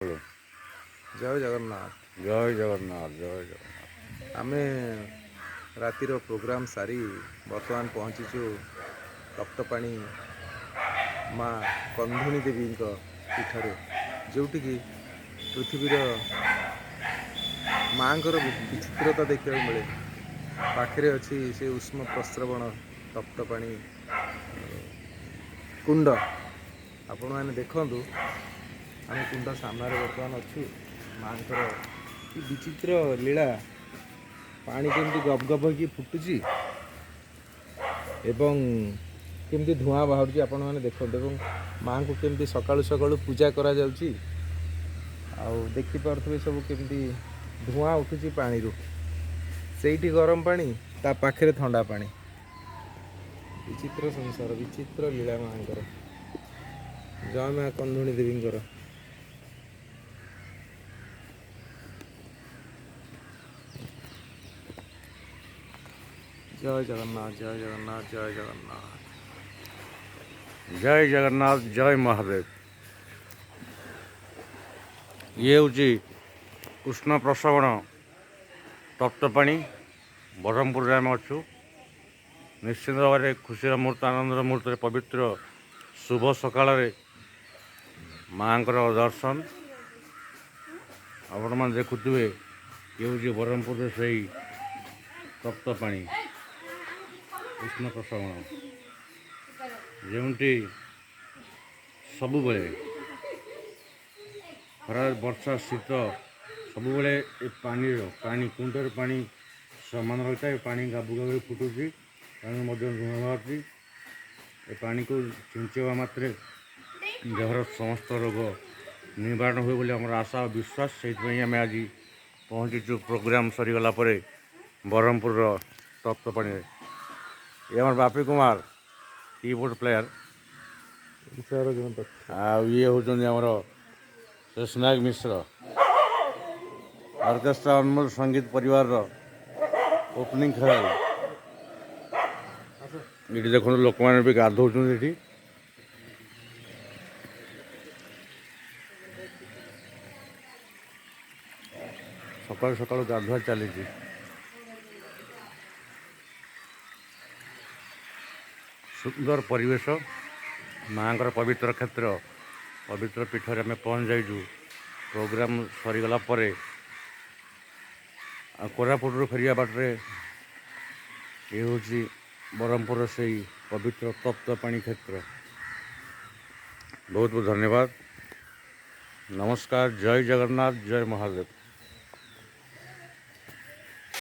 ଜୟ ଜଗନ୍ନାଥ। ଜୟ ଜଗନ୍ନାଥ ଜୟ ଜଗନ୍ନାଥ। ଆମେ ରାତିର ପ୍ରୋଗ୍ରାମ୍ ସାରି ବର୍ତ୍ତମାନ ପହଞ୍ଚିଛୁ ତପ୍ତପାଣି ମା କନ୍ଧୁଣୀ ଦେବୀଙ୍କ ପୀଠରେ, ଯେଉଁଠିକି ପୃଥିବୀର ମାଙ୍କର ବିଚିତ୍ରତା ଦେଖିବାକୁ ମିଳେ। ପାଖରେ ଅଛି ସେ ଉଷ୍ମ ପ୍ରସ୍ରବଣ ତପ୍ତପାଣି କୁଣ୍ଡ। ଆପଣମାନେ ଦେଖନ୍ତୁ, ଆମେ କୁଣ୍ଡ ସାମ୍ନାରେ ବର୍ତ୍ତମାନ ଅଛୁ। ମାଙ୍କର କି ବିଚିତ୍ର ଲୀଳା! ପାଣି କେମିତି ଗବ ଗବ ହେଇକି ଫୁଟୁଛି ଏବଂ କେମିତି ଧୂଆଁ ବାହାରୁଛି ଆପଣମାନେ ଦେଖନ୍ତୁ, ଏବଂ ମାଙ୍କୁ କେମିତି ସକାଳୁ ସକାଳୁ ପୂଜା କରାଯାଉଛି। ଆଉ ଦେଖିପାରୁଥିବେ ସବୁ କେମିତି ଧୂଆଁ ଉଠୁଛି ପାଣିରୁ। ସେଇଠି ଗରମ ପାଣି, ତା ପାଖରେ ଥଣ୍ଡା ପାଣି। ବିଚିତ୍ର ସଂସାର, ବିଚିତ୍ର ଲୀଳା ମାଙ୍କର। ଜୟ ମା କନ୍ଧୁଣୀ ଦେବୀଙ୍କର। ଜୟ ଜଗନ୍ନାଥ ଜୟ ଜଗନ୍ନାଥ ଜୟ ଜଗନ୍ନାଥ। ଜୟ ଜଗନ୍ନାଥ ଜୟ ମହାଦେବ। ଇଏ ହେଉଛି କୃଷ୍ଣ ପ୍ରସବଣ ତପ୍ତପାଣି। ବ୍ରହ୍ମପୁରରେ ଆମେ ଅଛୁ। ନିଶ୍ଚିତ ଭାବରେ ଖୁସିର ମୁହୂର୍ତ୍ତ, ଆନନ୍ଦର ମୁହୂର୍ତ୍ତରେ, ପବିତ୍ର ଶୁଭ ସକାଳରେ ମାଙ୍କର ଦର୍ଶନ ଆପଣମାନେ ଦେଖୁଥିବେ। ଇଏ ହେଉଛି ବ୍ରହ୍ମପୁରରେ ସେଇ ତପ୍ତପାଣି କୃଷ୍ଣ ପ୍ରସବଣ, ଯେଉଁଠି ସବୁବେଳେ ଖରା ବର୍ଷା ଶୀତ ସବୁବେଳେ ଏ ପାଣି କୁଣ୍ଡରେ ପାଣି ସମାନ ରହିଥାଏ। ପାଣି ଗାବୁ ଗାବୁ ଫୁଟୁଛି, ପାଣି ମଧ୍ୟ ଧୂଆଁ ବାହାରୁଛି। ଏ ପାଣିକୁ ଛିଞ୍ଚିବା ମାତ୍ରେ ଦେହର ସମସ୍ତ ରୋଗ ନିବାରଣ ହୁଏ ବୋଲି ଆମର ଆଶା ଓ ବିଶ୍ୱାସ। ସେଇଥିପାଇଁ ଆମେ ଆଜି ପହଞ୍ଚିଛୁ ପ୍ରୋଗ୍ରାମ୍ ସରିଗଲା ପରେ ବ୍ରହ୍ମପୁରର ତପ୍ତପାଣିରେ। ଏ ଆମର ବାପି କୁମାର କିବୋର୍ଡ଼ ପ୍ଲେୟାର, ଆଉ ଇଏ ହେଉଛନ୍ତି ଆମର ଶେଷନାୟକ ମିଶ୍ର, ଅର୍କେଷ୍ଟ୍ରା ଅନମୋଲ ସଙ୍ଗୀତ ପରିବାରର ଓପନିଂ ଖେଳାଳି। ଏଠି ଦେଖନ୍ତୁ ଲୋକମାନେ ବି ଗାଧଉଛନ୍ତି। ଏଠି ସକାଳୁ ସକାଳୁ ଗାଧୁଆ ଚାଲିଛି। ସୁନ୍ଦର ପରିବେଶ, ମାଙ୍କର ପବିତ୍ର କ୍ଷେତ୍ର, ପବିତ୍ର ପୀଠରେ ଆମେ ପହଞ୍ଚି ଯାଇଛୁ। ପ୍ରୋଗ୍ରାମ୍ ସରିଗଲା ପରେ ଆଉ କୋରାପୁଟରୁ ଫେରିବା ବାଟରେ ଏ ହେଉଛି ବ୍ରହ୍ମପୁରର ସେଇ ପବିତ୍ର ତପ୍ତପାଣି କ୍ଷେତ୍ର। ବହୁତ ବହୁତ ଧନ୍ୟବାଦ। ନମସ୍କାର। ଜୟ ଜଗନ୍ନାଥ ଜୟ ମହାଦେବ।